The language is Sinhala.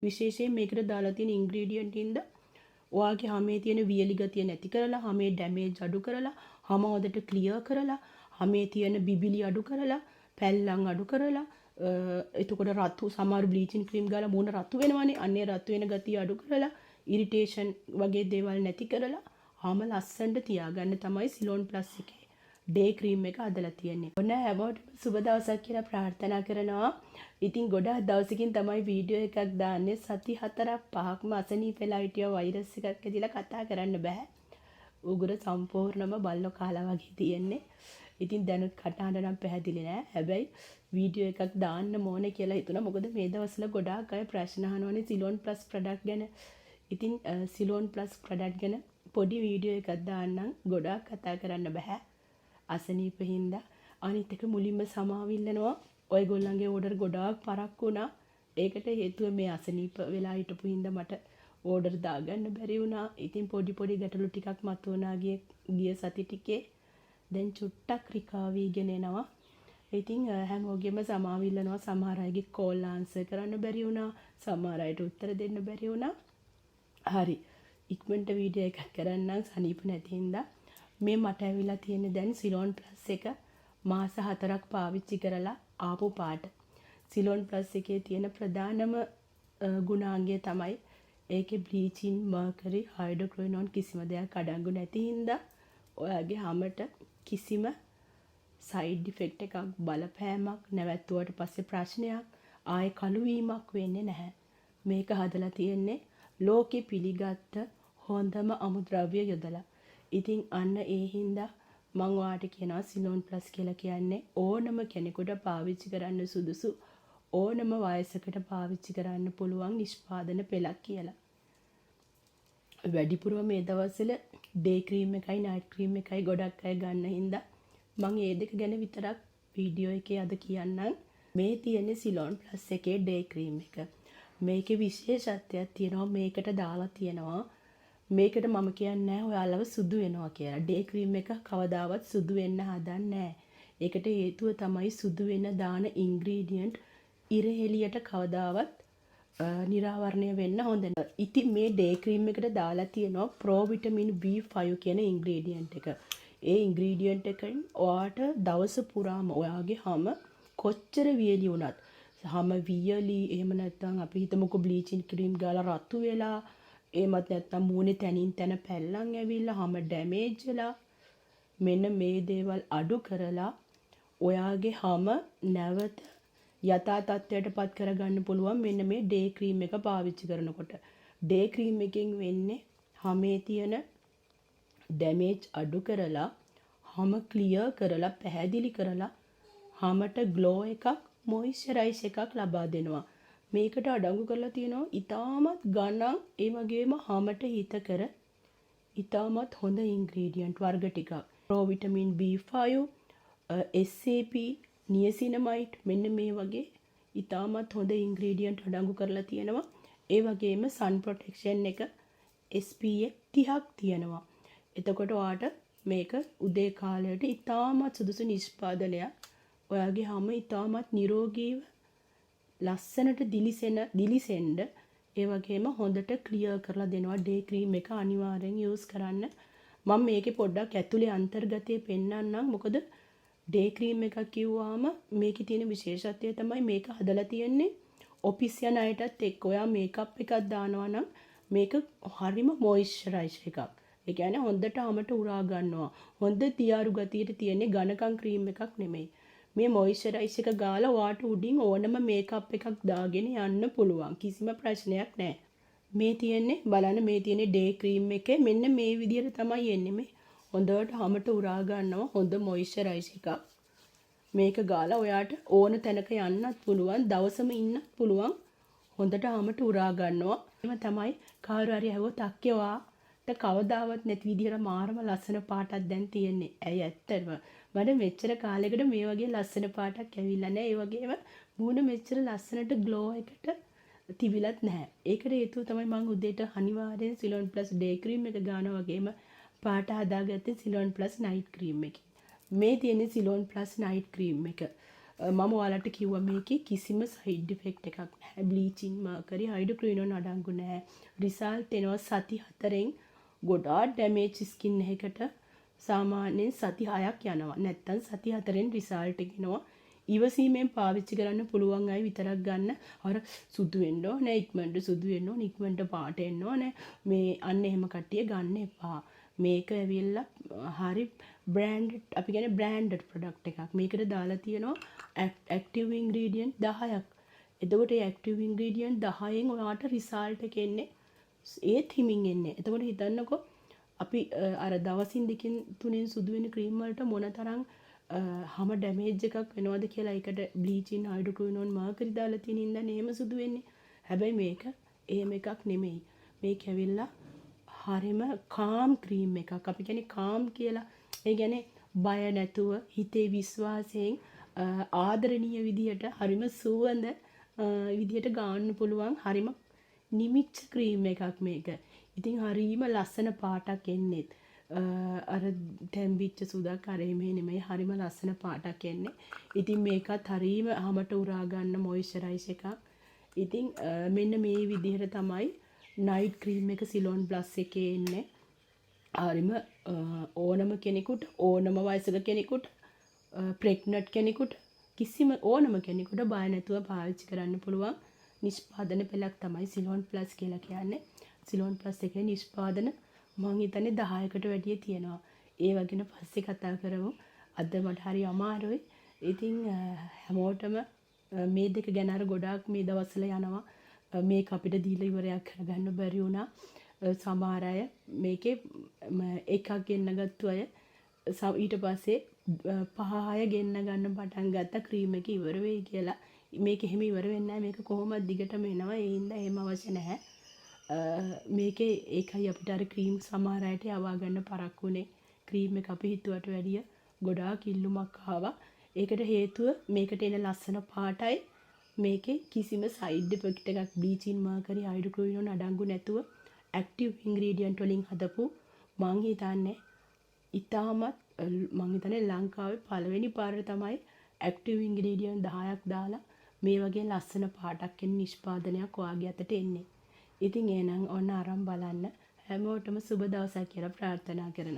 විශේෂයෙන් මේකට දාලා තියෙන ඉන්ග්‍රීඩියන්ට් ඉඳ ඔයාගේ හමේ තියෙන වියලි ගතිය නැති කරලා, හමේ ඩැමේජ් අඩු කරලා, හම හොදට ක්ලියර් කරලා, හමේ තියෙන බිබිලි අඩු කරලා, පැල්ලම් අඩු කරලා, එතකොට රතු සමහර බ්ලීචින් ක්‍රීම් ගාලා මූණ රතු වෙනවනේ. අන්නේ රතු වෙන ගතිය අඩු කරලා, ඉරිටේෂන් වගේ දේවල් නැති කරලා, හම ලස්සනට තියාගන්න තමයි සිලෝන් ප්ලස් එකේ ඩේ ක්‍රීම් එක හදලා තියෙන්නේ. ඔන්න හැමෝටම සුබ දවසක් කියලා ප්‍රාර්ථනා කරනවා. ඉතින් ගොඩාක් දවසකින් තමයි වීඩියෝ එකක් දාන්නේ. සති 4-5ක්ම අසනීප වෙලා හිටියා, වෛරස් එකක් ඇදිලා කතා කරන්න බෑ. උගුර සම්පූර්ණම බල්ලෝ කාලා වගේ තියෙන්නේ. ඉතින් දැනුත් කටහඬ නම් පැහැදිලි නෑ. හැබැයි වීඩියෝ එකක් දාන්න ඕනේ කියලා හිතුණා. මොකද මේ දවස්වල ගොඩාක් අය ප්‍රශ්න අහනවානේ සිලෝන් ප්ලස් ප්‍රොඩක්ට් ගැන. ඉතින් සිලෝන් ප්ලස් ප්‍රොඩක්ට් ගැන පොඩි වීඩියෝ එකක් දාන්නම්. ගොඩාක් කතා කරන්න බෑ අසනීප හින්දා. අනිත් එක මුලින්ම සමාව ඉල්ලනවා. ඔයගොල්ලන්ගේ ඕඩර් ගොඩාක් පරක්කු වුණා. ඒකට හේතුව මේ අසනීප වෙලා හිටපු හින්දා මට ඕඩර් දාගන්න බැරි වුණා. ඉතින් පොඩි ගැටලු ටිකක් මතුවනා ගිය සති ටිකේ. දැන් චුට්ටක් රිකවර් එනවා. ඉතින් හැමෝගෙම සමාව ඉල්ලනවා. සමහර අයගේ කෝල් ආන්සර් කරන්න බැරි වුණා. සමහර අයට උත්තර දෙන්න බැරි වුණා. හරි. ඉක්මනට වීඩියෝ එකක් කරන්නම් සනීප නැති හින්දා. මේ මට ඇවිල්ලා තියෙන දැන් සිලෝන් ප්ලස් එක මාස 4ක් පාවිච්චි කරලා ආපු පාට. සිලෝන් ප්ලස් එකේ තියෙන ප්‍රධානම ගුණාංගය තමයි ඒකේ බ්ලීචින්, මර්කරි, හයිඩ්‍රොක්විනෝන් කිසිම දෙයක් අඩංගු නැති හින්දා ඔයාගේ හැමට කිසිම සයිඩ් ඉෆෙක්ට් එකක්, බලපෑමක්, නැවැත්තුවට පස්සේ ප්‍රශ්නයක්, ආයේ කළු වීමක් වෙන්නේ නැහැ. මේක හදලා තියෙන්නේ ලෝකෙ පිළිගත්ත හොඳම අමුද්‍රව්‍ය යොදලා. ඉතින් අන්න ඒ හින්දා මම ඔයාලට කියනවා සිලෝන් ප්ලස් කියලා කියන්නේ ඕනම කෙනෙකුට පාවිච්චි කරන්න සුදුසු, ඕනම වයසකට පාවිච්චි කරන්න පුළුවන් නිෂ්පාදන පෙළක් කියලා. වැඩිපුරම මේ දවස්වල ඩේ ක්‍රීම් එකයි නයිට් ක්‍රීම් එකයි ගොඩක් අය ගන්න හින්දා මම ඒ දෙක ගැන විතරක් වීඩියෝ එකේ අද කියන්නම්. මේ තියෙන්නේ සිලෝන් ප්ලස් එකේ ඩේ ක්‍රීම් එක. මේකේ විශේෂත්වයක් තියෙනවා. මේකට දාලා තියෙනවා, මේකට මම කියන්නේ නැහැ ඔයාලව සුදු වෙනවා කියලා. ඩේ ක්‍රීම් එක කවදාවත් සුදු වෙන්න හදන්නේ නැහැ. ඒකට හේතුව තමයි සුදු වෙන දාන ඉන්ග්‍රීඩියන්ට් ඉර එළියට කවදාවත් නිරාවරණය වෙන්න හොඳ නැහැ. ඉතින් මේ ඩේ ක්‍රීම් එකට දාලා තියෙනවා ප්‍රෝ විටමින් B5 කියන ඉන්ග්‍රීඩියන්ට් එක. ඒ ඉන්ග්‍රීඩියන්ට් එකෙන් ඔයාට දවස පුරාම ඔයාගේ හැම කොච්චර වියලි වුණත්, හැම වියලි එහෙම නැත්නම් අපි හිතමුකෝ බ්ලීචින් ක්‍රීම් ගාලා රතු වෙලා, එහෙමත් නැත්නම් මූණේ තනින් තන පැල්ලම් ඇවිල්ලා හැම ඩැමේජ් වෙලා, මෙන්න මේ දේවල් අඩු කරලා ඔයාගේ හැම නැවත යථා තත්ත්වයට පත් කරගන්න පුළුවන් මෙන්න මේ ඩේ ක්‍රීම් එක පාවිච්චි කරනකොට. ඩේ ක්‍රීම් එකෙන් වෙන්නේ හැමේ තියෙන ඩැමේජ් අඩු කරලා, හැම ක්ලියර් කරලා, පැහැදිලි කරලා, හැමට ග්ලෝ එකක්, මොයිස්චරයිස් එකක් ලබා දෙනවා. මේකට අඩංගු කරලා තියෙනවා ඊටමත් ගණන්, ඒ වගේම හැමට හිතකර ඊටමත් හොඳ ඉන්ග්‍රීඩියන්ට් වර්ග ටිකක්. ප්‍රෝ විටමින් B5, SAP, නියසිනමයිඩ්, මෙන්න මේ වගේ ඊටමත් හොඳ ඉන්ග්‍රීඩියන්ට් අඩංගු කරලා තියෙනවා. ඒ වගේම සන් ප්‍රොටෙක්ෂන් එක SPF 30ක් තියෙනවා. එතකොට ඔයාට මේක උදේ කාලයට ඉතාමත් සුදුසු නිෂ්පාදනයක්. ඔයාගේ හැම ඉතාමත් නිරෝගීව ලස්සනට දිලිසෙන්න, ඒ වගේම හොඳට ක්ලියර් කරලා දෙනවා. ඩේ ක්‍රීම් එක අනිවාර්යෙන් යූස් කරන්න. මම මේකේ පොඩ්ඩක් ඇතුලේ අන්තර්ගතය පෙන්නන්නම්. මොකද ඩේ ක්‍රීම් එකක් කිව්වම මේකේ තියෙන විශේෂත්වය තමයි මේක හදලා තියෙන්නේ ඔෆිස් යන අයටත් එක්ක. ඔයා මේකප් එකක් දානවා නම් මේක හරිම මොයිස්චරයිස් එකක්. ඒ කියන්නේ හොඳට හැමට උරා ගන්නවා. හොඳ තියාරු ගතියට තියෙන ඝනකම් ක්‍රීම් එකක් නෙමෙයි. මේ මොයිස්චරයිස් එක ගාලා වාට උඩින් ඕනම මේකප් එකක් දාගෙන යන්න පුළුවන්. කිසිම ප්‍රශ්නයක් නැහැ. මේ තියෙන්නේ බලන්න, මේ තියෙන්නේ ඩේ ක්‍රීම් එකේ මෙන්න මේ විදිහට තමයි එන්නේ. මේ හොඳට හැමට උරා ගන්නවා. හොඳ මොයිස්චරයිස් එකක්. මේක ගාලා ඔයාට ඕන තැනක යන්නත් පුළුවන්, දවසම ඉන්නත් පුළුවන්. හොඳට හැමට උරා ගන්නවා. එහෙම තමයි කාරු හරි ඇහුවොත් අක්කේ ඔයාට කවදාවත් නැති විදිහට මාරම ලස්සන පාටක් දැන් තියෙන්නේ. ඇයි ඇත්තටම මට මෙච්චර කාලයකට මේ වගේ ලස්සන පාටක් ඇවිල්ලා නැහැ. ඒ වගේම මූණ මෙච්චර ලස්සනට ග්ලෝ එකට තිබිලත් නැහැ. ඒකට හේතුව තමයි මම උදේට අනිවාර්යෙන් සිලෝන් ප්ලස් ඩේ ක්‍රීම් එක ගන්නවා වගේම පාට හදාගත්තේ සිලෝන් ප්ලස් නයිට් ක්‍රීම් එකකින්. මේ තියෙන සිලෝන් ප්ලස් නයිට් ක්‍රීම් එක. මම ඔයාලට කිව්වා මේකේ කිසිම සයිඩ් ඉෆෙක්ට් එකක් නැහැ. බ්ලීචින් මර්කරි හයිඩ්‍රොක්විනෝන් අඩංගු නැහැ. රිසල්ට් එනවා සති 4න් ගොඩාක් ඩැමේජ් ස්කින් එකකට සාමාන්‍යයෙන් සති 6ක් යනවා. නැත්තම් සති 4න් රිසල්ට් එක එනවා. ඉවසීමෙන් පාවිච්චි කරන්න පුළුවන් අය විතරක් ගන්න. අර සුදු වෙන්න ඕනේ, ඉක්මනට සුදු වෙන්න ඕනේ, ඉක්මනට පාට එන්න ඕනේ. මේ අන්න එහෙම කට්ටිය ගන්න එපා. මේක ඇවිල්ලා හරි බ්‍රෑන්ඩඩ්, අපි කියන්නේ බ්‍රෑන්ඩඩ් ප්‍රොඩක්ට් එකක්. මේකට දාලා තියෙනවා ඇක්ටිව් ඉන්ග්‍රීඩියන්ට් 10ක්. එතකොට ඒ ඇක්ටිව් ඉන්ග්‍රීඩියන්ට් 10න් ඔයාලට රිසල්ට් එක එන්නේ ඒත් හිමින් එන්නේ. එතකොට හිතන්නකෝ අපි අර දවසින් දෙකකින් තුනෙන් සුදු වෙන ක්‍රීම් වලට මොනතරම් හැම ඩැමේජ් එකක් වෙනවද කියලා. ඒකට බ්ලීචින් හයිඩ්‍රොක්විනෝන් මර්කරි දාලා තියෙන ඉඳන් එහෙම සුදු වෙන්නේ. හැබැයි මේක එහෙම එකක් නෙමෙයි. මේක ඇවිල්ලා හරිම කාම් ක්‍රීම් එකක්. අපි කියන්නේ කාම් කියලා. ඒ කියන්නේ බය නැතුව හිතේ විශ්වාසයෙන් ආදරණීය විදියට හරිම සුවඳ විදියට ගන්න පුළුවන් හරිම නිමිච්ච ක්‍රීම් එකක් මේක. ඉතින් හරිම ලස්සන පාටක් එන්නේ. අර තැම්බිච්ච සුදක් අර එමේ නෙමෙයි, හරිම ලස්සන පාටක් එන්නේ. ඉතින් මේකත් හරිම හැමට උරා ගන්න මොයිස්චරයිස් එකක්. ඉතින් මෙන්න මේ විදිහට තමයි නයිට් ක්‍රීම් එක සිලෝන් ප්ලස් එකේ එන්නේ. හරිම ඕනම කෙනෙකුට, ඕනම වයසක කෙනෙකුට, ප්‍රෙග්නන්ට් කෙනෙකුට, කිසිම ඕනම කෙනෙකුට බය නැතුව පාවිච්චි කරන්න පුළුවන් නිෂ්පාදන පෙළක් තමයි සිලෝන් ප්ලස් කියලා කියන්නේ. සිලෝන් ප්ලස් එකේ නිෂ්පාදන මං හිතන්නේ 10කට වැඩිය තියෙනවා. ඒ වගේන පස්සේ කතා කරමු. අද මට හරි අමාරුයි. ඉතින් හැමෝටම මේ දෙක ගැන අර ගොඩාක් මේ දවස්වල යනවා. මේක අපිට දීලා ඉවරයක් කරගන්න බැරි වුණා. සමහර අය මේකේ එකක් ගෙන්න ගත්තු අය ඊට පස්සේ 5-6 ගෙන්න ගන්න පටන් ගත්ත ක්‍රීම් එක ඉවර වෙයි කියලා. මේක එහෙම ඉවර වෙන්නේ නැහැ. මේක කොහොමද දිගටම එනවා. ඒ හින්දා එහෙම අවශ්‍ය නැහැ. මේකේ ඒකයි අපිට අර ක්‍රීම් සමහර අයට යවා ගන්න පරක්කුනේ. ක්‍රීම් එක අපි හිතුවට වැඩිය ගොඩාක් ඉල්ලුමක් ආවා. ඒකට හේතුව මේකට එන ලස්සන පාටයි. මේකේ කිසිම සයිඩ් ඉෆෙක්ට් එකක් බ්ලීචින් මර්කරි හයිඩ්‍රොක්විනෝන් අඩංගු නැතුව ඇක්ටිව් ඉන්ග්‍රීඩියන්ට් වලින් හදපු මං හිතන්නේ ඉතාමත් මං හිතන්නේ ලංකාවේ පළවෙනි පාර තමයි ඇක්ටිව් ඉන්ග්‍රීඩියන්ට් 10ක් දාලා මේ වගේ ලස්සන පාටක් එන නිෂ්පාදනයක් ඔයාගේ අතට එන්නේ. ඉතින් එහෙනම් ඔන්න අරන් බලන්න. හැමෝටම සුබ දවසක් කියලා ප්‍රාර්ථනා කරනවා.